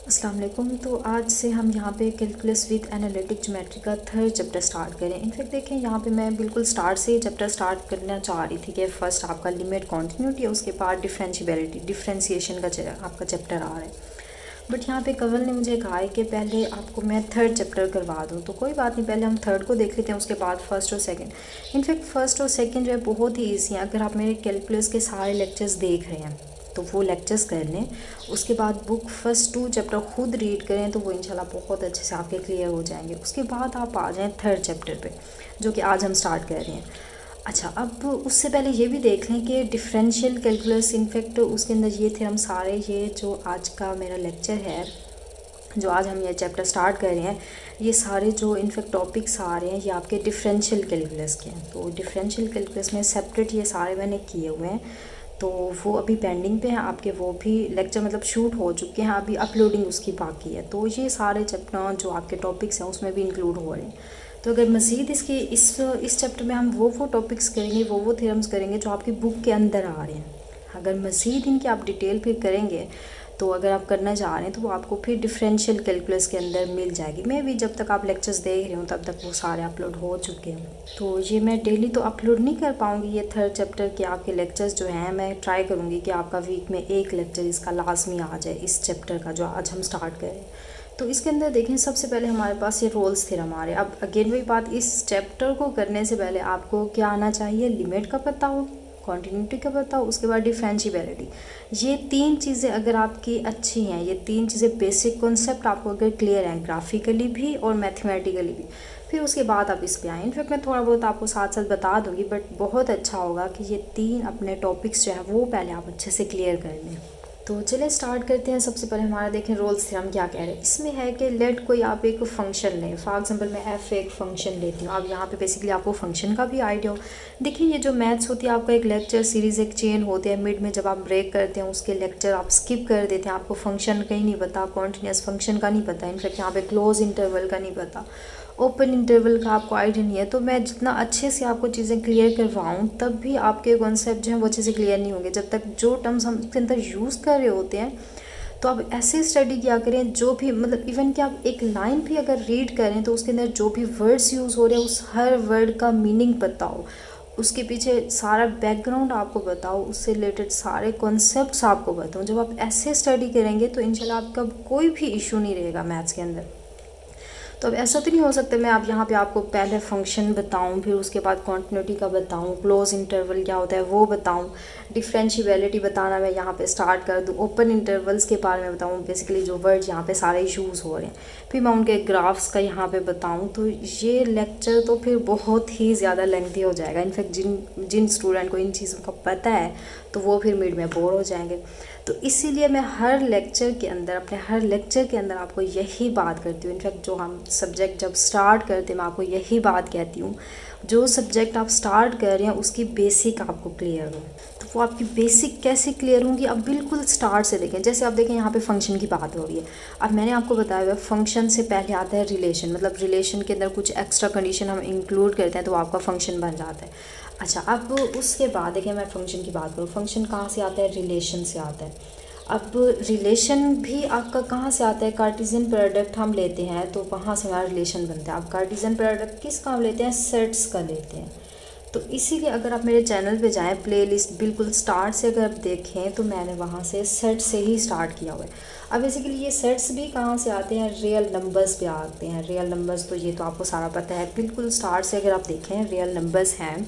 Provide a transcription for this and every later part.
अस्सलाम वालेकुम। तो आज से हम यहाँ पे कैलकुलस विद एनालिटिक ज्योमेट्री का थर्ड चैप्टर स्टार्ट करें। इनफैक्ट देखें यहाँ पे मैं बिल्कुल स्टार्ट से ही चैप्टर स्टार्ट करना चाह रही थी कि फ़र्स्ट आपका लिमिट कॉन्टिन्यूटी है, उसके बाद डिफरेंशिएबिलिटी डिफरेंशिएशन का आपका चैप्टर आ रहा है। बट यहाँ पे कवल ने मुझे कहा है कि पहले आपको मैं थर्ड चैप्टर करवा दूँ, तो कोई बात नहीं, पहले हम थर्ड को देख लेते हैं, उसके बाद फर्स्ट और सेकंड। इनफैक्ट फ़र्स्ट और सेकंड जो है बहुत ही ईजी है। अगर आप मेरे कैलकुलस के सारे लेक्चर्स देख रहे हैं तो वो लेक्चर्स कर लें, उसके बाद बुक फर्स्ट 2 चैप्टर खुद रीड करें तो वो इंशाल्लाह बहुत अच्छे से आपके क्लियर हो जाएंगे। उसके बाद आप आ जाएं थर्ड चैप्टर पे, जो कि आज हम स्टार्ट कर रहे हैं। अच्छा, अब उससे पहले ये भी देख लें कि डिफरेंशियल कैलकुलस, इनफैक्ट उसके अंदर ये थे हम सारे, ये जो आज का मेरा लेक्चर है, जो आज हम ये चैप्टर स्टार्ट कर रहे हैं, ये सारे जो इनफैक्ट टॉपिक्स आ रहे हैं ये आपके डिफरेंशियल कैलकुलस के हैं। तो डिफरेंशियल कैलकुलस में सेपरेट ये सारे मैंने किए हुए हैं, तो वो अभी पेंडिंग पे हैं आपके, वो भी लेक्चर मतलब शूट हो चुके हैं, अभी अपलोडिंग उसकी बाकी है। तो ये सारे चैप्टर जो आपके टॉपिक्स हैं उसमें भी इंक्लूड हो रहे हैं। तो अगर मज़ीद इसके इस चैप्टर में हम वो टॉपिक्स करेंगे, वो थ्योरम्स करेंगे जो आपकी बुक के अंदर आ रहे हैं। अगर मज़ीद इनकी आप डिटेल फिर करेंगे तो अगर आप करना चाह रहे हैं तो वो आपको फिर डिफरेंशियल कैलकुलस के अंदर मिल जाएगी। मैं भी जब तक आप लेक्चर्स देख रहे हो तब तक वो सारे अपलोड हो चुके हैं। तो ये मैं डेली तो अपलोड नहीं कर पाऊँगी ये थर्ड चैप्टर के आपके लेक्चर्स जो हैं, मैं ट्राई करूँगी कि आपका वीक में एक लेक्चर इसका लाजमी आ जाए, इस चैप्टर का जो आज हम स्टार्ट करें। तो इसके अंदर देखें, सबसे पहले हमारे पास ये रोल्स थ्योरम आ रहे हैं। अब अगेन वही बात, इस चैप्टर को करने से पहले आपको क्या आना चाहिए, लिमिट का पता हो, कॉन्टिन्यूटी का पता हो, उसके बाद डिफरेंशिएबिलिटी। ये 3 चीज़ें अगर आपकी अच्छी हैं, ये 3 चीज़ें बेसिक कॉन्सेप्ट आपको अगर क्लियर हैं ग्राफिकली भी और मैथमेटिकली भी, फिर उसके बाद आप इस पे आएँ। इनफैक्ट मैं थोड़ा बहुत आपको साथ साथ बता दूँगी, बट बहुत अच्छा होगा कि ये 3 अपने टॉपिक्स जो हैं वो पहले आप अच्छे से क्लियर कर लें। तो चलिए स्टार्ट करते हैं। सबसे पहले हमारा देखें रोल्स थ्योरम क्या कह रहे हैं। इसमें है कि लेट कोई आप एक फंक्शन लें, फॉर एग्जांपल मैं एफ एक फंक्शन लेती हूँ। अब यहाँ पे बेसिकली आपको फंक्शन का भी आइडिया हो। देखिए ये जो मैथ्स होती है, आपका एक लेक्चर सीरीज़ एक चेन होते हैं, मिड में जब आप ब्रेक करते हैं उसके लेक्चर आप स्किप कर देते हैं, आपको फंक्शन कहीं नहीं पता, कॉन्टीन्यूस फंक्शन का नहीं पता, इनफैक्ट यहाँ पे क्लोज इंटरवल का नहीं पता, ओपन इंटरवल का आपको आइडिया नहीं है। तो मैं जितना अच्छे से आपको चीज़ें क्लियर करवाऊँ तब भी आपके कॉन्सेप्ट जो हैं वो अच्छे से क्लियर नहीं होंगे जब तक जो टर्म्स हम इसके अंदर यूज़ कर रहे होते हैं। तो आप ऐसे स्टडी किया करें, जो भी मतलब इवन कि आप एक लाइन भी अगर रीड करें तो उसके अंदर जो भी वर्ड्स यूज़ हो रहे हैं उस हर वर्ड का मीनिंग पता हो, उसके पीछे सारा बैकग्राउंड आपको बताओ, उससे रिलेटेड सारे कॉन्सेप्ट्स आपको बताओ। जब आप ऐसे स्टडी करेंगे तो इंशाल्लाह आपका कोई भी इशू नहीं रहेगा मैथ्स के अंदर। तो अब ऐसा तो नहीं हो सकता मैं अब यहाँ पे आपको पहले फंक्शन बताऊँ, फिर उसके बाद कॉन्टिन्यूटी का बताऊँ, क्लोज इंटरवल क्या होता है वो बताऊँ, डिफरेंशिएबिलिटी बताना मैं यहाँ पे स्टार्ट कर दूँ, ओपन इंटरवल्स के बारे में बताऊँ, बेसिकली जो वर्ड्स यहाँ पे सारे यूज़ हो रहे हैं, फिर मैं उनके ग्राफ्स का यहाँ पे बताऊँ। तो ये लेक्चर तो फिर बहुत ही ज़्यादा लेंथी हो जाएगा। इनफैक्ट जिन स्टूडेंट को इन चीज़ों का पता है तो वो फिर मिड में बोर हो जाएंगे। तो इसीलिए मैं हर लेक्चर के अंदर, अपने हर लेक्चर के अंदर आपको यही बात करती हूँ। इनफैक्ट जो हम सब्जेक्ट जब स्टार्ट करते हैं मैं आपको यही बात कहती हूँ, जो सब्जेक्ट आप स्टार्ट कर रहे हैं उसकी बेसिक आपको क्लियर हो। तो वो आपकी बेसिक कैसे क्लियर होंगी, अब बिल्कुल स्टार्ट से देखें। जैसे आप देखें यहाँ पे फंक्शन की बात हो रही है। अब मैंने आपको बताया हुआ फंक्शन से पहले आता है रिलेशन, मतलब रिलेशन के अंदर कुछ एक्स्ट्रा कंडीशन हम इंक्लूड करते हैं तो आपका फंक्शन बन जाता है। अच्छा, अब उसके बाद देखिए मैं फ़ंक्शन की बात करूँ, फंक्शन कहाँ से आता है, रिलेशन से आता है। अब रिलेशन भी आपका कहाँ से आता है, कार्टेशियन प्रोडक्ट हम लेते हैं तो वहाँ से हमारा रिलेशन बनता है। आप कार्टेशियन प्रोडक्ट किस काम लेते हैं, सेट्स का लेते हैं। तो इसीलिए अगर आप मेरे चैनल पे जाएं, प्लेलिस्ट बिल्कुल स्टार्ट से अगर आप देखें तो मैंने वहाँ से सेट से ही स्टार्ट किया हुआ है। अब बेसिकली ये सेट्स भी कहाँ से आते हैं, रियल नंबर्स पे आते हैं। रियल नंबर्स तो ये तो आपको सारा पता है, बिल्कुल स्टार्ट से अगर आप देखें रियल नंबर्स हैं,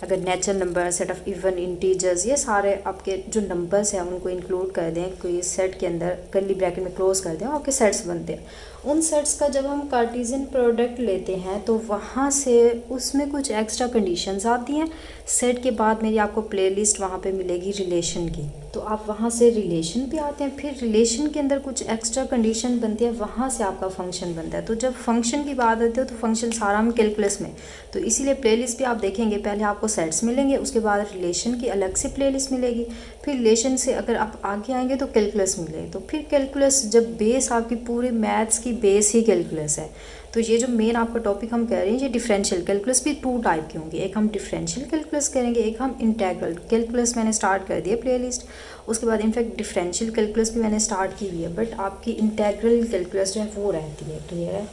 अगर natural number, set of even, integers, ये सारे आपके जो नंबर्स हैं उनको इंक्लूड कर दें कोई सेट के अंदर, कर्ली ब्रैकेट में क्लोज कर दें, आपके सेट्स बनते हैं। उन सेट्स का जब हम कार्टेशियन प्रोडक्ट लेते हैं तो वहाँ से उसमें कुछ एक्स्ट्रा कंडीशंस आती हैं। सेट के बाद मेरी आपको प्लेलिस्ट वहाँ पे मिलेगी रिलेशन की, तो आप वहाँ से रिलेशन पे आते हैं, फिर रिलेशन के अंदर कुछ एक्स्ट्रा कंडीशन बनती है, वहाँ से आपका फंक्शन बनता है। तो जब फंक्शन की बात आती है तो फंक्शन सारा हम कैलकुलस में, तो इसीलिए प्लेलिस्ट पे आप देखेंगे पहले आपको सेट्स मिलेंगे, उसके बाद रिलेशन की अलग से प्लेलिस्ट मिलेगी, फिर रिलेशन से अगर आप आगे आएंगे तो कैलकुलस मिले, तो फिर कैलकुलस जब बेस आपकी पूरे मैथ्स की बेस ही कैलकुलस है, तो ये जो मेन आपका टॉपिक हम कह रहे हैं ये डिफरेंशियल कैलकुलस भी 2 टाइप की होंगी, एक हम डिफरेंशियल कैलकुलस करेंगे, एक हम इंटेग्रल कैलकुलस। मैंने स्टार्ट कर दिया प्लेलिस्ट, उसके बाद इनफैक्ट डिफरेंशियल कैलकुलस भी मैंने स्टार्ट की हुई है, बट आपकी इंटेग्रल कैलकुलस जो है वो रहती है। क्लियर है?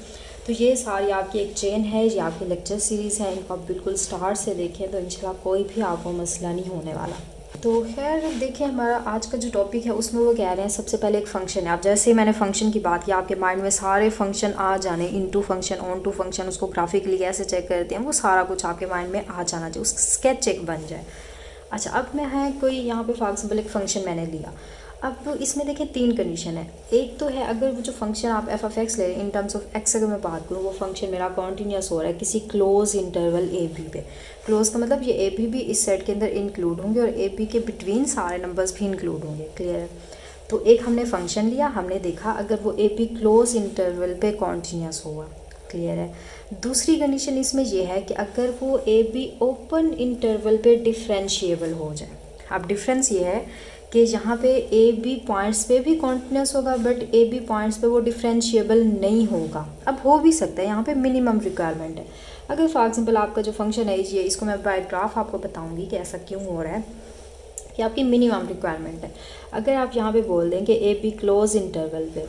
तो ये सारी आपकी एक चेन है, ये आपकी लेक्चर सीरीज़ है, इनको आप बिल्कुल स्टार्ट से देखें तो इंशाल्लाह कोई भी आपको मसला नहीं होने वाला। तो खैर देखिए, हमारा आज का जो टॉपिक है उसमें वो कह रहे हैं सबसे पहले एक फ़ंक्शन है। अब जैसे ही मैंने फ़ंक्शन की बात की, आपके माइंड में सारे फंक्शन आ जाने, into function, on to function, उसको ग्राफिकली कैसे चेक करते हैं, वो सारा कुछ आपके माइंड में आ जाना चाहिए, उसका स्केच एक बन जाए। अच्छा, अब मैं है कोई यहाँ पे फॉर एग्जाम्पल एक फ़ंक्शन मैंने लिया। अब इसमें देखिए 3 कंडीशन है। एक तो है अगर वो जो फंक्शन आप एफ ऑफ एक्स ले रहे हैं, इन टर्म्स ऑफ एक्स अगर मैं बात करूँ, वो फंक्शन मेरा कॉन्टीन्यूस हो रहा है किसी क्लोज इंटरवल ए बी पे। क्लोज का मतलब ये ए बी भी इस सेट के अंदर इंक्लूड होंगे और ए बी के बिटवीन सारे नंबर्स भी इंक्लूड होंगे। क्लियर है? तो एक हमने फंक्शन लिया, हमने देखा अगर वो ए बी क्लोज इंटरवल पे कॉन्टीन्यूस होगा। क्लियर है? दूसरी कंडीशन इसमें यह है कि अगर वो ए बी ओपन इंटरवल पे डिफरेंशिएबल हो जाए। अब डिफरेंस ये है कि यहाँ पे ए बी पॉइंट्स पे भी कॉन्टिन्यूस होगा, बट ए बी पॉइंट्स पे वो डिफरेंशिएबल नहीं होगा। अब हो भी सकता है, यहाँ पे मिनिमम रिक्वायरमेंट है। अगर फॉर एग्जांपल आपका जो फंक्शन है ये, इसको मैं बाय ग्राफ आपको बताऊंगी कि ऐसा क्यों हो रहा है, कि आपकी मिनिमम रिक्वायरमेंट है। अगर आप यहाँ पे बोल दें कि ए बी क्लोज इंटरवल पे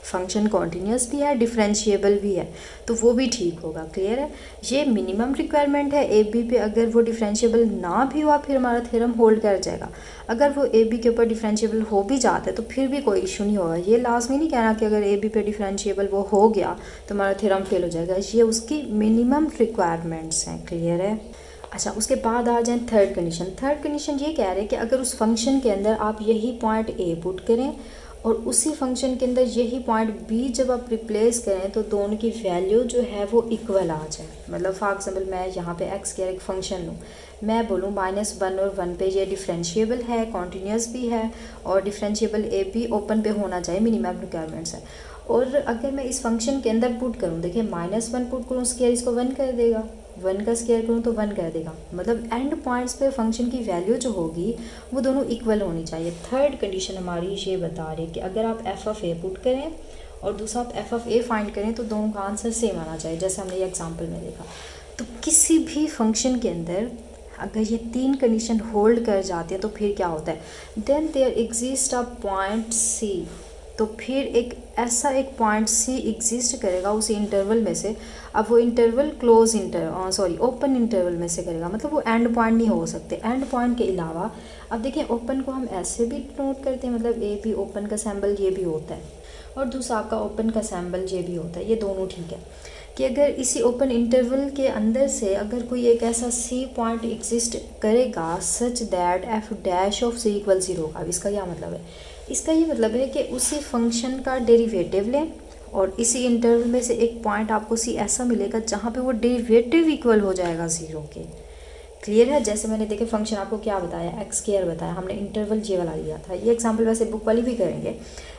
फंक्शन कॉन्टीन्यूस भी है, डिफरेंशिएबल भी है, तो वो भी ठीक होगा। क्लियर है? ये मिनिमम रिक्वायरमेंट है। ए बी पे अगर वो डिफरेंशिएबल ना भी हुआ फिर हमारा थ्योरम होल्ड कर जाएगा। अगर वो ए बी के ऊपर डिफरेंशिएबल हो भी जाता है तो फिर भी कोई इशू नहीं होगा। ये लाजमी नहीं कहना कि अगर ए बी पे डिफरेंशिएबल वो हो गया तो हमारा थ्योरम फेल हो जाएगा। ये उसकी मिनिमम रिक्वायरमेंट्स हैं। क्लियर है? अच्छा, उसके बाद आ जाए थर्ड कंडीशन। थर्ड कंडीशन ये कह रहे हैं कि अगर उस फंक्शन के अंदर आप यही पॉइंट ए पुट करें और उसी फंक्शन के अंदर यही पॉइंट बी जब आप रिप्लेस करें तो दोनों की वैल्यू जो है वो इक्वल आ जाए। मतलब फॉर एग्जांपल मैं यहाँ पे एक्स के एक फंक्शन लूँ, मैं बोलूँ -1 और 1 पे ये डिफरेंशिएबल है, कॉन्टीन्यूस भी है और डिफरेंशिएबल ए बी ओपन पे होना चाहिए, मिनिमम रिक्वायरमेंट्स है। और अगर मैं इस फंक्शन के अंदर पुट करूँ, देखिए -1 पुट करूँ, स्क्वायर इसको 1 कर देगा, 1 का स्क्वायर करूँ तो 1 कर देगा। मतलब एंड पॉइंट्स पे फंक्शन की वैल्यू जो होगी वो दोनों इक्वल होनी चाहिए। थर्ड कंडीशन हमारी ये बता रही है कि अगर आप एफ ऑफ ए पुट करें और दूसरा आप एफ ऑफ ए फाइंड करें तो दोनों का आंसर सेम आना चाहिए, जैसे हमने ये एग्जाम्पल में देखा। तो किसी भी फंक्शन के अंदर अगर ये 3 कंडीशन होल्ड कर जाती है तो फिर क्या होता है, then there exist a point C. तो फिर एक ऐसा एक पॉइंट सी एग्जिस्ट करेगा उस इंटरवल में से। अब वो इंटरवल ओपन इंटरवल में से करेगा, मतलब वो एंड पॉइंट नहीं हो सकते। एंड पॉइंट के अलावा अब देखिए ओपन को हम ऐसे भी नोट करते हैं, मतलब ए बी ओपन का सैम्बल ये भी होता है और दूसरा आपका ओपन का सैम्बल ये भी होता है, ये दोनों ठीक है। कि अगर इसी ओपन इंटरवल के अंदर से अगर कोई एक ऐसा सी पॉइंट एग्जिस्ट करेगा such that F dash of C equal 0 का। अब इसका क्या मतलब है? इसका ये मतलब है कि उसी फंक्शन का डेरिवेटिव लें और इसी इंटरवल में से एक पॉइंट आपको सी ऐसा मिलेगा जहाँ पे वो डेरिवेटिव इक्वल हो जाएगा 0 के। क्लियर है? जैसे मैंने देखे फंक्शन आपको क्या बताया, एक्स स्क्वायर बताया, हमने इंटरवल ये वाला लिया था। ये एग्जांपल वैसे बुक वाली भी करेंगे,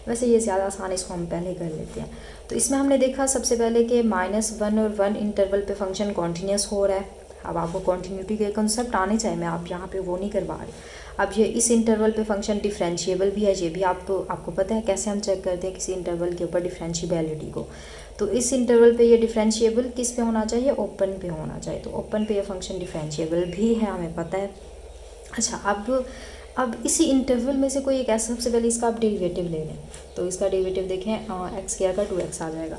वैसे ये ज़्यादा आसान है, इसको हम पहले कर लेते हैं। तो इसमें हमने देखा सबसे पहले कि -1 और 1 इंटरवल पे फंक्शन कॉन्टीन्यूस हो रहा है। अब आपको कॉन्टीन्यूटी के कंसेप्ट आने चाहिए, मैं आप यहाँ पे वो नहीं करवा रही। अब ये इस इंटरवल पे फंक्शन डिफरेंशिएबल भी है, ये भी आपको पता है कैसे हम चेक करते हैं किसी इंटरवल के ऊपर डिफरेंशिएबिलिटी को। तो इस इंटरवल पे ये डिफरेंशिएबल किस पे होना चाहिए, ओपन पे होना चाहिए। तो ओपन पे ये फंक्शन डिफरेंशिएबल भी है, हमें पता है। अच्छा, अब इसी इंटरवल में से कोई एक ऐसा, सबसे पहले इसका आप डेरिवेटिव ले लें। तो इसका डेरिवेटिव देखें, एक्स स्क्वायर का 2x आ जाएगा।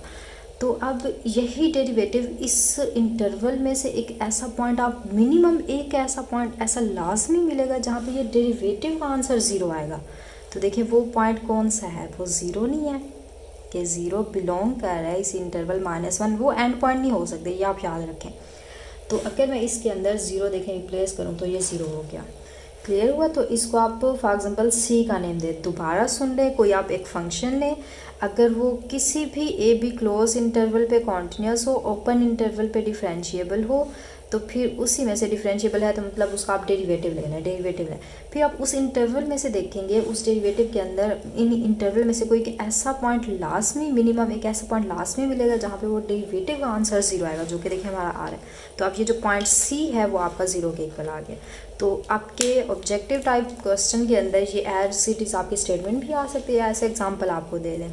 तो अब यही डेरिवेटिव इस इंटरवल में से एक ऐसा पॉइंट, आप मिनिमम एक ऐसा पॉइंट ऐसा लाजमी मिलेगा जहाँ पे ये डेरिवेटिव का आंसर 0 आएगा। तो देखिए वो पॉइंट कौन सा है, वो 0 नहीं है कि 0 बिलोंग कर रहा है इस इंटरवल -1, वो एंड पॉइंट नहीं हो सकते, ये आप याद रखें। तो अगर मैं इसके अंदर 0 देखें रिप्लेस करूँ तो ये 0 हो गया। क्लियर हुआ? तो इसको आप फॉर एग्जांपल सी का नेम दे, दोबारा सुन लें, कोई आप एक फंक्शन लें, अगर वो किसी भी ए बी क्लोज इंटरवल पे कॉन्टीन्यूस हो, ओपन इंटरवल पे डिफरेंशिएबल हो, तो फिर उसी में से डिफरेंशिएबल है तो मतलब उसका आप डेरिवेटिव लेना है, डेरिवेटिव लें। फिर आप उस इंटरवल में से देखेंगे, उस डेरिवेटिव के अंदर इन इंटरवल में से कोई एक ऐसा पॉइंट लास्ट में, मिनिमम एक ऐसा पॉइंट लास्ट में मिलेगा जहाँ पे वो डेरिवेटिव का आंसर 0 आएगा, जो कि देखिए हमारा आर है। तो अब ये जो पॉइंट सी है वो आपका 0 के इक्वल आ गया। तो आपके ऑब्जेक्टिव टाइप क्वेश्चन के अंदर ये एज इट इज़ आपकी स्टेटमेंट भी आ सकती है, ऐसे एग्जाम्पल आपको दे दें।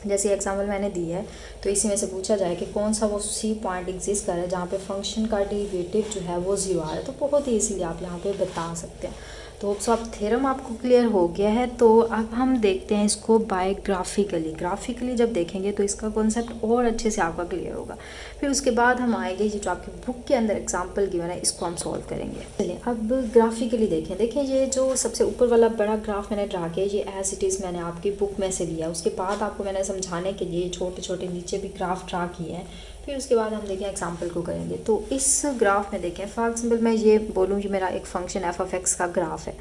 जैसे एग्जाम्पल मैंने दी है तो इसी में से पूछा जाए कि कौन सा वो सी पॉइंट एग्जिस्ट कर रहा है जहाँ पे फंक्शन का डेरिवेटिव जो है वो 0 आ रहा है, तो बहुत ही इजीली आप यहाँ पे बता सकते हैं। तो होप्स आप थ्योरम आपको क्लियर हो गया है। तो अब हम देखते हैं इसको बाय ग्राफिकली जब देखेंगे तो इसका कॉन्सेप्ट और अच्छे से आपका क्लियर होगा। फिर उसके बाद हम आएंगे ये जो आपकी बुक के अंदर एग्जाम्पल गिवन है इसको हम सॉल्व करेंगे। चलिए अब ग्राफिकली देखें ये जो सबसे ऊपर वाला बड़ा ग्राफ मैंने ड्रा किया ये एज इट इज़ मैंने आपकी बुक में से लिया। उसके बाद आपको मैंने समझाने के लिए छोटे छोटे नीचे भी ग्राफ ड्रा किए हैं। फिर उसके बाद हम देखें एग्जाम्पल को करेंगे। तो इस ग्राफ में देखें फॉर एग्जाम्पल मैं ये बोलूँ ये मेरा एक फंक्शन एफ ऑफ एक्स का ग्राफ है।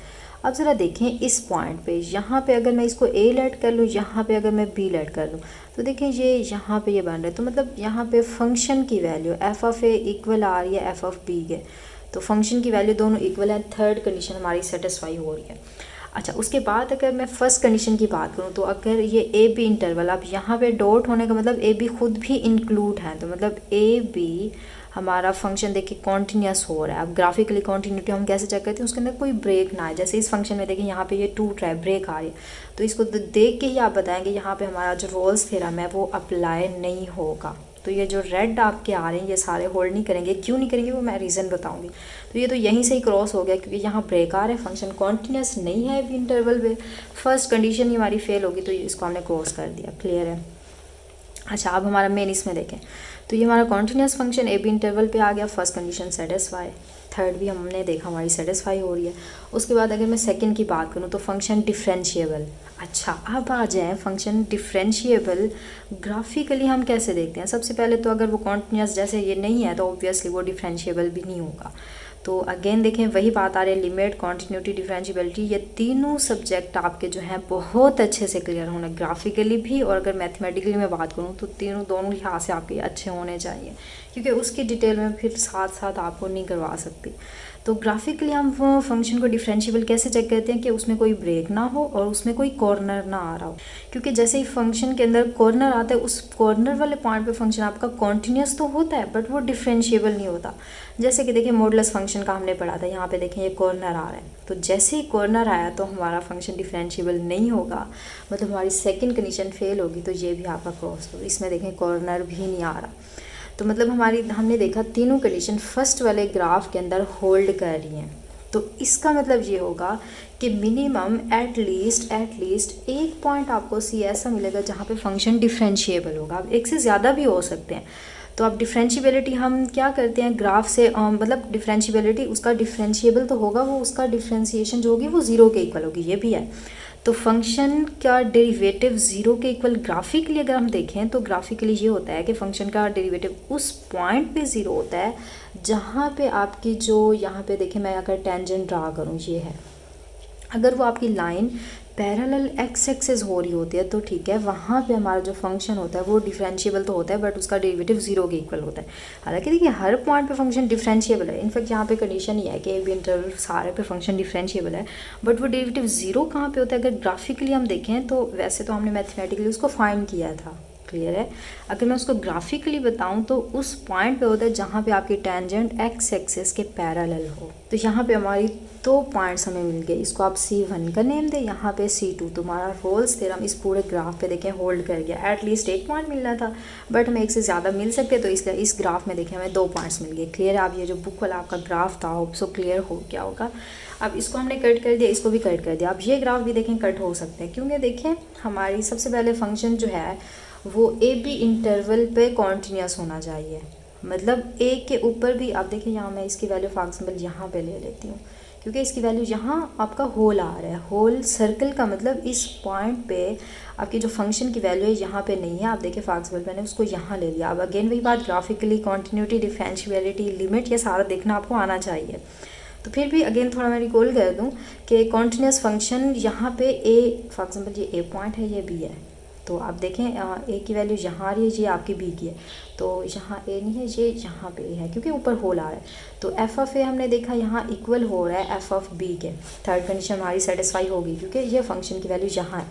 अब ज़रा देखें इस पॉइंट पे, यहाँ पे अगर मैं इसको ए लेट कर लूँ, यहाँ पे अगर मैं बी लेट कर लूँ, तो देखें ये यहाँ पे ये बन रहा है। तो मतलब यहाँ पे फंक्शन की value F of A equal आ रही है एफ ऑफ बी के, तो फंक्शन की वैल्यू दोनों इक्वल है। थर्ड कंडीशन हमारी सेटिस्फाई हो रही है। अच्छा उसके बाद अगर मैं फर्स्ट कंडीशन की बात करूँ तो अगर ये ए बी इंटरवल, अब यहाँ पे डॉट होने का मतलब ए बी खुद भी इंक्लूड है, तो मतलब ए बी हमारा फंक्शन देखिए कॉन्टीन्यूस हो रहा है। अब ग्राफिकली कॉन्टीन्यूटी हम कैसे चेक करते हैं, उसके अंदर कोई ब्रेक ना आए। जैसे इस फंक्शन में देखिए यहाँ पे ये टूट रहा है, ब्रेक आ रही है, तो इसको देख के ही आप बताएंगे यहाँ पे हमारा जो रोल्स थ्योरम है वो अप्लाई नहीं होगा। तो ये जो रेड आपके आ रहे हैं ये सारे होल्ड नहीं करेंगे। क्यों नहीं करेंगे वो मैं रीज़न बताऊंगी। तो ये तो यहीं से ही क्रॉस हो गया क्योंकि यहाँ ब्रेक आ रहा है, फंक्शन कॉन्टीन्यूस नहीं है अभी इंटरवल पे, फर्स्ट कंडीशन ही हमारी फेल होगी, तो इसको हमने क्रॉस कर दिया। क्लियर है। अच्छा अब हमारा मेन इसमें देखें तो ये हमारा continuous function A B interval पे आ गया, फर्स्ट कंडीशन सेटिस्फाई, थर्ड भी हमने देखा हमारी सेटिस्फाई हो रही है। उसके बाद अगर मैं सेकंड की बात करूँ तो फंक्शन डिफरेंशिएबल। अच्छा अब आ जाए फंक्शन डिफरेंशिएबल ग्राफिकली हम कैसे देखते हैं। सबसे पहले तो अगर वो कॉन्टीन्यूस जैसे ये नहीं है तो ऑब्वियसली वो डिफरेंशिएबल भी नहीं होगा। तो अगेन देखें वही बात आ रही है, लिमिट, कॉन्टीन्यूटी, डिफरेंशिएबिलिटी, ये तीनों सब्जेक्ट आपके जो हैं बहुत अच्छे से क्लियर होने ग्राफिकली भी, और अगर मैथमेटिकली मैं बात करूँ तो दोनों लिहाज से आपके अच्छे होने चाहिए, क्योंकि उसकी डिटेल में फिर साथ साथ आपको नहीं करवा सकती। तो ग्राफिकली हम वो फंक्शन को डिफरेंशिएबल कैसे चेक करते हैं कि उसमें कोई ब्रेक ना हो और उसमें कोई कॉर्नर ना आ रहा हो, क्योंकि जैसे ही फंक्शन के अंदर कॉर्नर आता है उस कॉर्नर वाले पॉइंट पे फंक्शन आपका कॉन्टीन्यूस तो होता है बट वो डिफरेंशिएबल नहीं होता। जैसे कि देखिए मॉडुलस फंक्शन का हमने पढ़ा था, यहाँ पे देखें ये कॉर्नर आ रहा है, तो जैसे ही कॉर्नर आया तो हमारा फंक्शन डिफरेंशिएबल नहीं होगा, मतलब हमारी सेकेंड कंडीशन फेल होगी। तो ये भी आपका क्रॉस हो, इसमें देखें कॉर्नर भी नहीं आ रहा, तो मतलब हमने देखा तीनों कंडीशन फर्स्ट वाले ग्राफ के अंदर होल्ड कर रही हैं। तो इसका मतलब ये होगा कि मिनिमम एट लीस्ट एक पॉइंट आपको सी ऐसा मिलेगा जहाँ पे फंक्शन डिफरेंशिएबल होगा। अब एक से ज़्यादा भी हो सकते हैं। तो अब डिफरेंशिएबिलिटी हम क्या करते हैं ग्राफ से, मतलब डिफरेंशिएबिलिटी उसका डिफरेंशिएबल तो होगा, वो उसका डिफरेंशिएशन जो होगी वो 0 के इक्वल होगी, ये भी है। तो फंक्शन का डेरिवेटिव 0 के इक्वल ग्राफिकली अगर हम देखें तो ग्राफिकली ये होता है कि फंक्शन का डेरिवेटिव उस पॉइंट पे 0 होता है जहाँ पे आपकी जो यहाँ पे देखें मैं अगर टेंजेंट ड्रा करूँ ये है, अगर वो आपकी लाइन पैरेलल एक्स एक्सिस हो रही होती है तो ठीक है, वहाँ पे हमारा जो फंक्शन होता है वो डिफरेंशिएबल तो होता है बट उसका डेरिवेटिव 0 के इक्वल होता है। हालांकि देखिए हर पॉइंट पे फंक्शन डिफरेंशिएबल है, इनफैक्ट यहाँ पे कंडीशन ही है कि ए बी इंटरवल सारे पे फंक्शन डिफरेंशिएबल है, बट वो डेरिवेटिव 0 कहाँ पे होता है अगर ग्राफिकली हम देखें तो। वैसे तो हमने मैथमेटिकली उसको फाइंड किया था, क्लियर है। अगर मैं उसको ग्राफिकली बताऊं तो उस पॉइंट पे होता है जहाँ पे आपकी टेंजेंट एक्स एक्सिस के पैरेलल हो। तो यहाँ पे हमारी 2 पॉइंट्स हमें मिल गए, इसको आप C1 का नेम दें, यहाँ पे C2। तो हमारा रोल्स थ्योरम इस पूरे ग्राफ पे देखें होल्ड कर गया। एटलीस्ट एक पॉइंट मिलना था बट हमें एक से ज़्यादा मिल सकते, तो इसलिए इस ग्राफ में देखें हमें 2 पॉइंट्स मिल गए। क्लियर है। आप ये जो बुक वाला आपका ग्राफ था होप सो क्लियर हो गया होगा। अब इसको हमने कट कर दिया, इसको भी कट कर दिया। अब ये ग्राफ भी देखें कट हो सकते हैं, क्योंकि देखें हमारी सबसे पहले फंक्शन जो है वो ए बी इंटरवल पे कॉन्टीन्यूस होना चाहिए, मतलब ए के ऊपर भी। आप देखिए यहाँ मैं इसकी वैल्यू फॉर एग्जाम्पल यहाँ पे ले लेती हूँ, क्योंकि इसकी वैल्यू यहाँ आपका होल आ रहा है, होल सर्कल का मतलब इस पॉइंट पे आपकी जो फंक्शन की वैल्यू है यहाँ पे नहीं है। आप देखिए फॉर एग्जाम्पल मैंने उसको यहाँ ले लिया। अब अगेन वही बात, ग्राफिकली कॉन्टीन्यूटी, डिफरेंशिएबिलिटी, लिमिट, ये सारा देखना आपको आना चाहिए। तो फिर भी अगेन थोड़ा मैं रिकॉल कर दूँ कि कॉन्टीन्यूस फंक्शन यहाँ पे ए फॉर एग्जाम्पल ये ए पॉइंट है, ये बी है, तो आप देखें ए की वैल्यू यहाँ आ रही है, ये आपकी बी की है, तो यहाँ ए नहीं है, ये यहाँ पे ए है क्योंकि ऊपर होल आ रहा है। तो एफ ऑफ ए हमने देखा यहाँ इक्वल हो रहा है एफ ऑफ बी के। थर्ड कंडीशन हमारी सेटिस्फाई होगी क्योंकि ये फंक्शन की वैल्यू यहाँ है।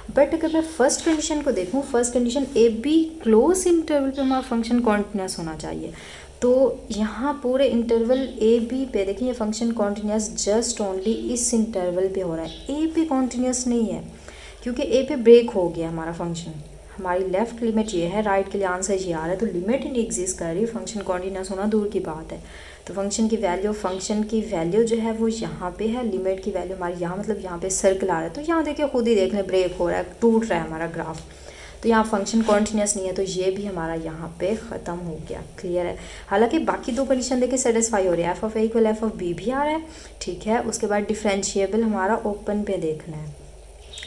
बट अगर मैं फर्स्ट कंडीशन को देखूँ, first condition A be close interval पे हमारा फंक्शन कॉन्टिन्यूस होना चाहिए। तो यहाँ पूरे इंटरवल ए बी पे देखिए ये फंक्शन कॉन्टिन्यूस जस्ट ओनली इस इंटरवल पे हो रहा है, ए पे कॉन्टिन्यूस नहीं है क्योंकि ए पे ब्रेक हो गया हमारा फंक्शन। हमारी लेफ्ट लिमिट ये है, राइट के लिए आंसर ये आ रहा है, तो लिमिट ही नहीं एग्जिस्ट कर रही, फंक्शन कॉन्टिन्यूस होना दूर की बात है। तो फंक्शन की वैल्यू जो है वो यहाँ पे है, लिमिट की वैल्यू हमारी यहाँ मतलब यहाँ पे सर्कल आ रहा है। तो यहाँ देखिए खुद ही देख लें, ब्रेक हो रहा है, टूट रहा है हमारा ग्राफ। तो यहाँ फंक्शन कॉन्टिन्यूस नहीं है, तो ये भी हमारा यहाँ पे ख़त्म हो गया। क्लियर है। हालांकि बाकी दो कंडीशन देखिए सेटिस्फाई हो रही है, F of A equal F of B भी आ रहा है, ठीक है। उसके बाद डिफरेंशिएबल हमारा ओपन पे देखना है।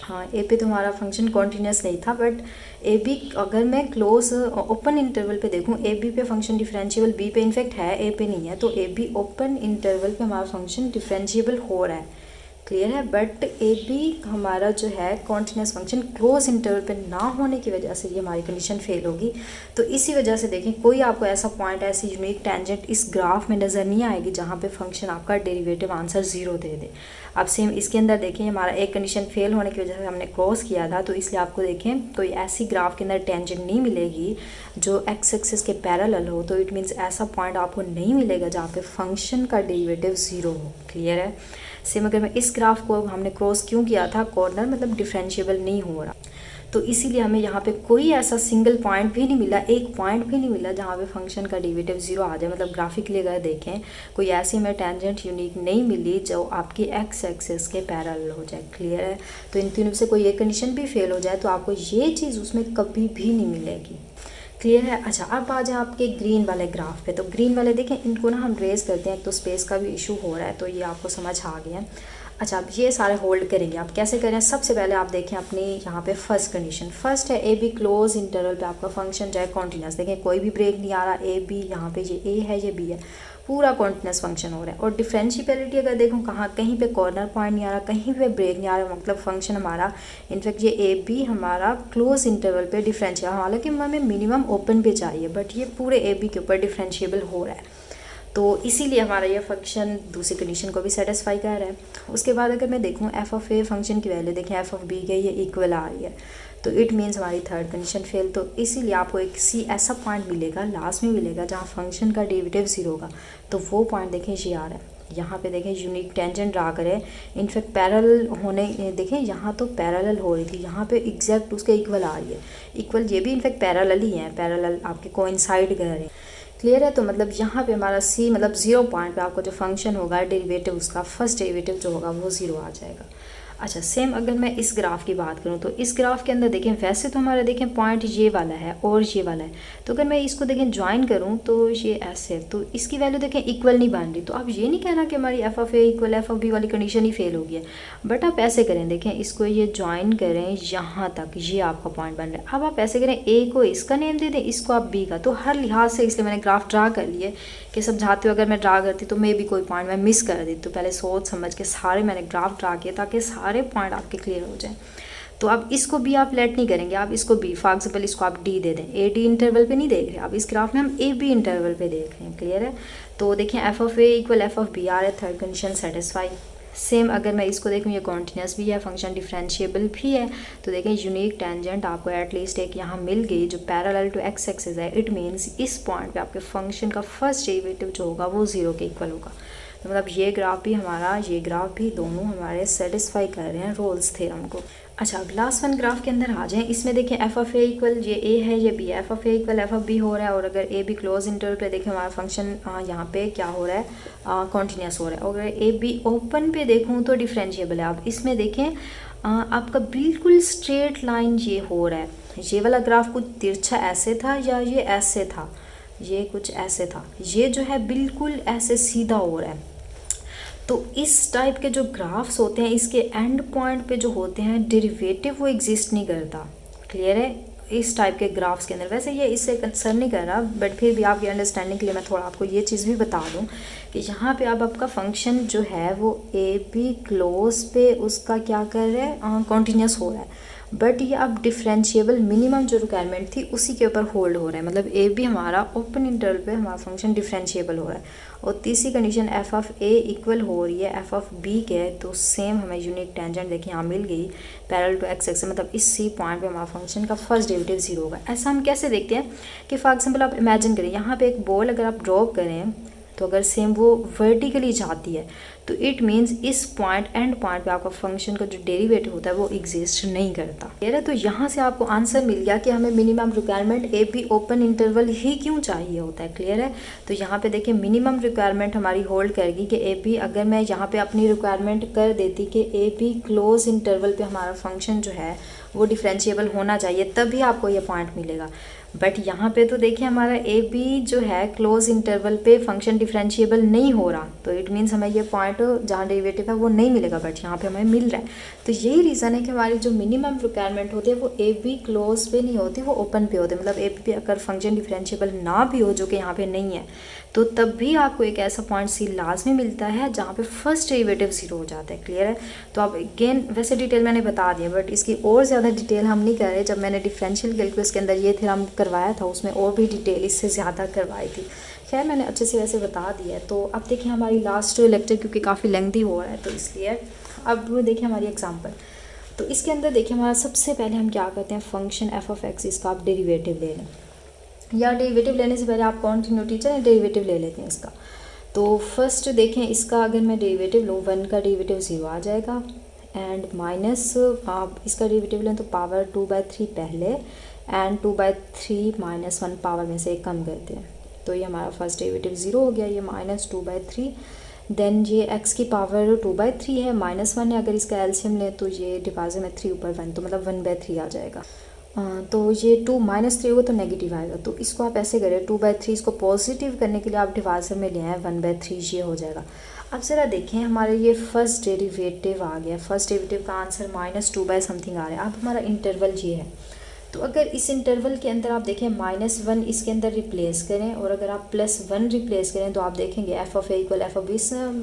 हाँ, ए पे तो हमारा फंक्शन कॉन्टिन्यूस नहीं था, बट ए बी अगर मैं क्लोज ओपन इंटरवल पे देखूँ, ए बी पे फंक्शन डिफरेंशिएबल बी पे इनफेक्ट है, ए पे नहीं है। तो ए बी ओपन इंटरवल पे हमारा फंक्शन डिफरेंशिएबल हो रहा है, क्लियर है। बट ए बी हमारा जो है कॉन्टिन्यूस फंक्शन क्लोज इंटरवल पे ना होने की वजह से ये हमारी कंडीशन फेल होगी। तो इसी वजह से देखें कोई आपको ऐसा पॉइंट, ऐसी यूनिक टेंजेंट इस ग्राफ में नज़र नहीं आएगी जहाँ पे फंक्शन आपका डेरिवेटिव आंसर 0 दे दे। अब सेम इसके अंदर देखें, हमारा एक कंडीशन फेल होने की वजह से हमने क्रॉस किया था, तो इसलिए आपको देखें कोई ऐसी ग्राफ के अंदर टेंजेंट नहीं मिलेगी जो एक्स एक्सिस के पैरेलल हो। तो इट मीन्स ऐसा पॉइंट आपको नहीं मिलेगा जहाँ पे फंक्शन का डेरिवेटिव 0 हो। क्लियर है। सेम अगर मैं इस ग्राफ को हमने क्रॉस क्यों किया था, कॉर्नर मतलब डिफरेंशिएबल नहीं हो रहा, तो इसीलिए हमें यहाँ पे कोई ऐसा सिंगल पॉइंट भी नहीं मिला, एक पॉइंट भी नहीं मिला जहाँ पे फंक्शन का डेरिवेटिव 0 आ जाए। मतलब ग्राफिकली अगर देखें कोई ऐसी हमें टेंजेंट यूनिक नहीं मिली जो आपकी एक्स एक्सिस के पैरेलल हो जाए। क्लियर है। तो इन तीनों से कोई एक कंडीशन भी फेल हो जाए तो आपको ये चीज़ उसमें कभी भी नहीं मिलेगी। क्लियर है। अच्छा, अब आ जाए आपके ग्रीन वाले ग्राफ पे। तो ग्रीन वाले देखें, इनको ना हम रेस करते हैं, तो स्पेस का भी इशू हो रहा है, तो ये आपको समझ आ गया। अच्छा, अब ये सारे होल्ड करेंगे। आप कैसे करें, सबसे पहले आप देखें अपनी यहाँ पे फर्स्ट कंडीशन। फर्स्ट है ए बी क्लोज इंटरवल पे आपका फंक्शन जो है कॉन्टिन्यूस। देखें कोई भी ब्रेक नहीं आ रहा, ए बी यहाँ पे ये ए है ये बी है, पूरा कॉन्टिन्यूस फंक्शन हो रहा है। और डिफरेंशिएबिलिटी अगर देखूँ कहाँ, कहीं पे कॉर्नर पॉइंट नहीं आ रहा, कहीं पे ब्रेक नहीं आ रहा, मतलब फंक्शन हमारा इनफैक्ट ये ए बी हमारा क्लोज इंटरवल पे डिफरेंशिएबल, हालांकि हमें मिनिमम ओपन पे चाहिए, बट ये पूरे ए बी के ऊपर डिफरेंशिएबल हो रहा है। तो इसीलिए हमारा ये फंक्शन दूसरी कंडीशन को भी सेटिस्फाई कर रहा है। उसके बाद अगर मैं देखूँ एफ ऑफ ए फंक्शन की वैल्यू देखें, एफ ऑफ बी के ये इक्वल आ रही है, तो इट मीन्स हमारी थर्ड कंडीशन फेल। तो इसीलिए आपको एक सी ऐसा पॉइंट मिलेगा, लास्ट में मिलेगा, जहाँ फंक्शन का डेरिवेटिव 0 होगा। तो वो पॉइंट देखें ये आ रहा है, यहाँ पे देखें यूनिक टेंजेंट ड्रा करें, इनफैक्ट पैरेलल होने देखें, यहाँ तो पैरेलल हो रही थी, यहाँ पे एग्जैक्ट उसके इक्वल आ रही है। इक्वल ये भी इनफैक्ट पैरेलल ही है, पैरेलल आपके कोइंसाइड कर रहे हैं। क्लियर है। तो मतलब यहाँ पे हमारा सी मतलब 0 पॉइंट पे आपको जो फंक्शन होगा डेरिवेटिव, उसका फर्स्ट डेरिवेटिव जो होगा वो 0 आ जाएगा। अच्छा, सेम अगर मैं इस ग्राफ की बात करूँ, तो इस ग्राफ के अंदर देखें वैसे तो हमारा देखें पॉइंट ये वाला है और ये वाला है, तो अगर मैं इसको देखें ज्वाइन करूँ तो ये ऐसे है, तो इसकी वैल्यू देखें इक्वल नहीं बन रही। तो अब ये नहीं कहना कि हमारी F of A equal F of B वाली कंडीशन ही फेल हो गई है, बट आप ऐसे करें, देखें इसको ये ज्वाइन करें यहाँ तक, ये आपका पॉइंट बन रहा है। अब आप ऐसे करें, ए को इसका नेम दे दें, इसको आप बी का। तो हर लिहाज से इसलिए मैंने ग्राफ ड्रा कर लिए कि समझाते हो अगर मैं ड्रा करती तो मे भी कोई पॉइंट मैं मिस कर दी, तो पहले सोच समझ के सारे मैंने ग्राफ ड्रा किए ताकि सारे पॉइंट आपके क्लियर हो जाए। तो अब इसको भी आप लेट नहीं करेंगे, आप इसको बी, फॉर एग्जाम्पल इसको आप डी दे दें। ए डी इंटरवल पे नहीं देख रहे, अब इस ग्राफ में हम ए बी इंटरवल पे देख रहे हैं। क्लियर है। तो देखें F of A equal F of B आ रहा है, थर्ड कंडीशन सेटिस्फाई। सेम अगर मैं इसको देखूँ, ये कॉन्टिन्यूस भी है, फंक्शन डिफरेंशिएबल भी है, तो देखें यूनिक टेंजेंट आपको एटलीस्ट एक यहाँ मिल गई जो पैरेलल टू एक्स एक्सिस है। इट मीन्स इस पॉइंट पे आपके फंक्शन का फर्स्ट डेरिवेटिव जो होगा वो 0 के इक्वल होगा। तो मतलब ये ग्राफ भी हमारा, ये ग्राफ भी दोनों हमारे सेटिस्फाई कर रहे हैं रोल्स थ्योरम को। अच्छा, लास्ट वन ग्राफ के अंदर आ जाएं। इसमें देखें एफ ऑफ ए इक्वल ये ए है ये बी है, F of A equal F of B हो रहा है, और अगर ए बी क्लोज इंटरवल पे देखें हमारा फंक्शन यहाँ पे क्या हो रहा है, कॉन्टिन्यूस हो रहा है। और अगर ए बी ओपन पे देखूँ तो डिफरेंशिएबल है। आप इसमें देखें आपका बिल्कुल स्ट्रेट लाइन ये हो रहा है। ये वाला ग्राफ कुछ तिरछा ऐसे था या ये ऐसे था, ये कुछ ऐसे था, ये जो है बिल्कुल ऐसे सीधा हो रहा है। तो इस टाइप के जो ग्राफ्स होते हैं, इसके एंड पॉइंट पे जो होते हैं डेरिवेटिव वो एग्जिस्ट नहीं करता। क्लियर है। इस टाइप के ग्राफ्स के अंदर, वैसे ये इससे कंसर्न नहीं कर रहा, बट फिर भी आपकी अंडरस्टैंडिंग के लिए मैं थोड़ा आपको ये चीज़ भी बता दूं कि यहाँ पे अब आपका फंक्शन जो है वो ए बी क्लोज पे उसका क्या कर रहा है, कॉन्टीन्यूस हो रहा है। बट ये अब डिफरेंशिएबल मिनिमम जो रिक्वायरमेंट थी उसी के ऊपर होल्ड हो रहा है, मतलब ए बी हमारा ओपन इंटरवल पे हमारा फंक्शन डिफरेंशिएबल हो रहा है। और तीसरी condition F of A equal हो रही है एफ ऑफ बी के, तो सेम हमें यूनिक टेंजेंट देखिए यहाँ मिल गई पैरेलल टू एक्स एक्सिस, मतलब इस सी पॉइंट पे हमारा फंक्शन का फर्स्ट डेरिवेटिव 0 होगा। ऐसा हम कैसे देखते हैं कि फॉर एग्जांपल आप इमेजिन करें यहाँ पे एक बॉल अगर आप ड्रॉप करें तो अगर सेम वो वर्टिकली जाती है तो इट मीन्स इस पॉइंट एंड पॉइंट पे आपका फंक्शन का जो डेरिवेटिव होता है वो एग्जिस्ट नहीं करता। क्लियर है? तो यहाँ से आपको आंसर मिल गया कि हमें minimum requirement A B open interval ही क्यों चाहिए होता है। क्लियर है? तो यहाँ पे देखिए मिनिमम रिक्वायरमेंट हमारी होल्ड करेगी कि ए बी, अगर मैं यहाँ पे अपनी रिक्वायरमेंट कर देती कि ए बी क्लोज इंटरवल पे हमारा फंक्शन जो है वो डिफरेंशिएबल होना चाहिए, तभी आपको ये पॉइंट मिलेगा। बट यहाँ पे तो देखिए हमारा ए बी जो है क्लोज इंटरवल पे फंक्शन डिफरेंशिएबल नहीं हो रहा, तो इट मीन्स हमें ये पॉइंट जहाँ डेरिवेटिव है वो नहीं मिलेगा, बट यहाँ पे हमें मिल रहा है। तो यही रीज़न है कि हमारी जो मिनिमम रिक्वायरमेंट होती है वो ए बी क्लोज पे नहीं होती, वो ओपन पे होती है। मतलब ए बी पे अगर फंक्शन डिफरेंशिएबल ना भी हो, जो कि यहाँ पे नहीं है, तो तब भी आपको एक ऐसा पॉइंट सी लाजमी मिलता है जहाँ पे फर्स्ट डेरिवेटिव 0 हो जाता है। क्लियर है? तो आप अगेन वैसे डिटेल मैंने बता दिया, बट इसकी और ज़्यादा डिटेल हम नहीं कर रहे। जब मैंने डिफरेंशियल कैलकुलस के अंदर ये थ्योरम करवाया था उसमें और भी डिटेल इससे ज़्यादा करवाई थी। खैर मैंने अच्छे से वैसे बता दिया है। तो अब देखिए हमारी लास्ट लेक्चर क्योंकि काफ़ी लेंथी हो रहा है तो इसलिए अब देखिए हमारी एग्जाम्पल। तो इसके अंदर देखिए हमारा सबसे पहले हम क्या करते हैं, फंक्शन एफ ऑफ एक्स इसका आप डेरिवेटिव ले लें, या डेरिवेटिव लेने से पहले आप कॉन्टिन्यूटी चलें डेरिवेटिव ले लेते हैं इसका। तो फर्स्ट देखें इसका अगर मैं डेरिवेटिव लूँ 1 का डेरिवेटिव 0 आ जाएगा, एंड माइनस आप इसका डेरिवेटिव लें तो पावर 2/3 पहले एंड 2/3 माइनस 1 पावर में से एक कम करते हैं, तो ये हमारा फर्स्ट डेरिवेटिव 0 हो गया, ये माइनस 2/3। देन ये x की पावर 2/3 है, -1 है, अगर इसका एलसीएम लें तो ये डिवाइजर में 3 ऊपर 1, तो मतलब 1/3 आ जाएगा। तो ये 2 -3 होगा तो नेगेटिव आएगा, तो इसको आप ऐसे करें 2/3 इसको पॉजिटिव करने के लिए आप डिवाइजर में ले आए 1/3, ये हो जाएगा। अब ज़रा देखें हमारे ये फर्स्ट डेरिवेटिव आ गया, फर्स्ट डेरिवेटिव का आंसर -2 समथिंग आ रहा है। अब हमारा इंटरवल ये है, तो अगर इस इंटरवल के अंदर आप देखें -1 इसके अंदर रिप्लेस करें और अगर आप +1 रिप्लेस करें तो आप देखेंगे F of A equal F of B.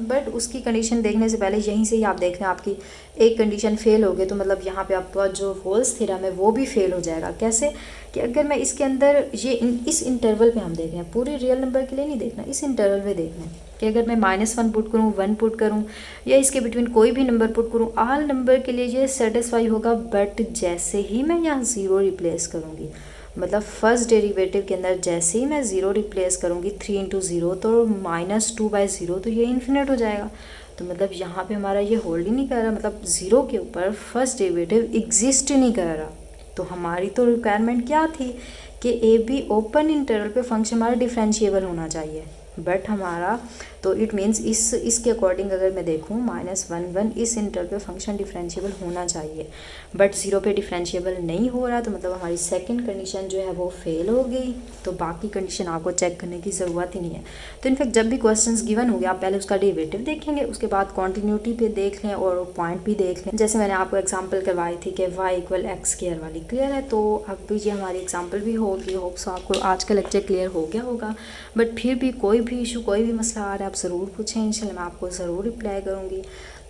But उसकी कंडीशन देखने से पहले यहीं से ही आप देख लें आपकी एक कंडीशन फेल हो गई, तो मतलब यहाँ पे आपका जो रोल्स थ्योरम है वो भी फेल हो जाएगा। कैसे कि अगर मैं इसके अंदर ये इस इंटरवल पे हम देख रहे हैं, पूरे रियल नंबर के लिए नहीं देखना, इस इंटरवल पे देखना है कि अगर मैं -1 पुट करूँ 1 पुट करूँ या इसके बिटवीन कोई भी नंबर पुट करूँ, ऑल नंबर के लिए ये सेटिस्फाई होगा। बट जैसे ही मैं यहाँ 0 रिप्लेस करूँगी, मतलब फर्स्ट डेरिवेटिव के अंदर जैसे ही मैं 0 रिप्लेस करूँगी 3 × 0 तो -2/0, तो ये इन्फिनिट हो जाएगा। तो मतलब यहाँ पे हमारा ये होल्ड ही नहीं कर रहा, मतलब 0 के ऊपर फर्स्ट डेरिवेटिव एग्जिस्ट ही नहीं कर रहा। तो हमारी तो रिक्वायरमेंट क्या थी कि ए बी ओपन इंटरवल पे फंक्शन हमारा डिफरेंशिएबल होना चाहिए, बट हमारा तो इट मीन्स इसके अकॉर्डिंग अगर मैं देखूँ -1 इस इंटरवल पे फंक्शन डिफरेंशिएबल होना चाहिए, बट 0 पे डिफरेंशिएबल नहीं हो रहा, तो मतलब हमारी सेकंड कंडीशन जो है वो फेल हो गई। तो बाकी कंडीशन आपको चेक करने की ज़रूरत ही नहीं है। तो इनफैक्ट जब भी क्वेश्चंस गिवन हो गया आप पहले उसका डेरिवेटिव देखेंगे, उसके बाद कॉन्टिन्यूटी पे देख लें और पॉइंट भी देख लें, जैसे मैंने आपको एग्जाम्पल करवाई थी कि y = x² वाली। क्लियर है? तो अब ये हमारी एग्जाम्पल भी होगी। होप सो आपको आज का लेक्चर क्लियर हो गया होगा, बट फिर भी कोई भी इशू कोई भी मसला आ रहा है आप ज़रूर पूछें, इंशाल्लाह मैं आपको ज़रूर रिप्लाई करूँगी।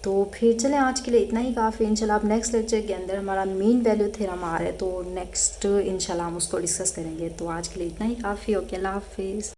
तो फिर चलें आज के लिए इतना ही काफ़ी। इंशाल्लाह आप नेक्स्ट लेक्चर के अंदर हमारा मीन वैल्यू थ्योरम आ रहा है, तो नेक्स्ट इंशाल्लाह हम उसको डिस्कस करेंगे। तो आज के लिए इतना ही काफ़ी। ओके, अल्लाह हाफिज़।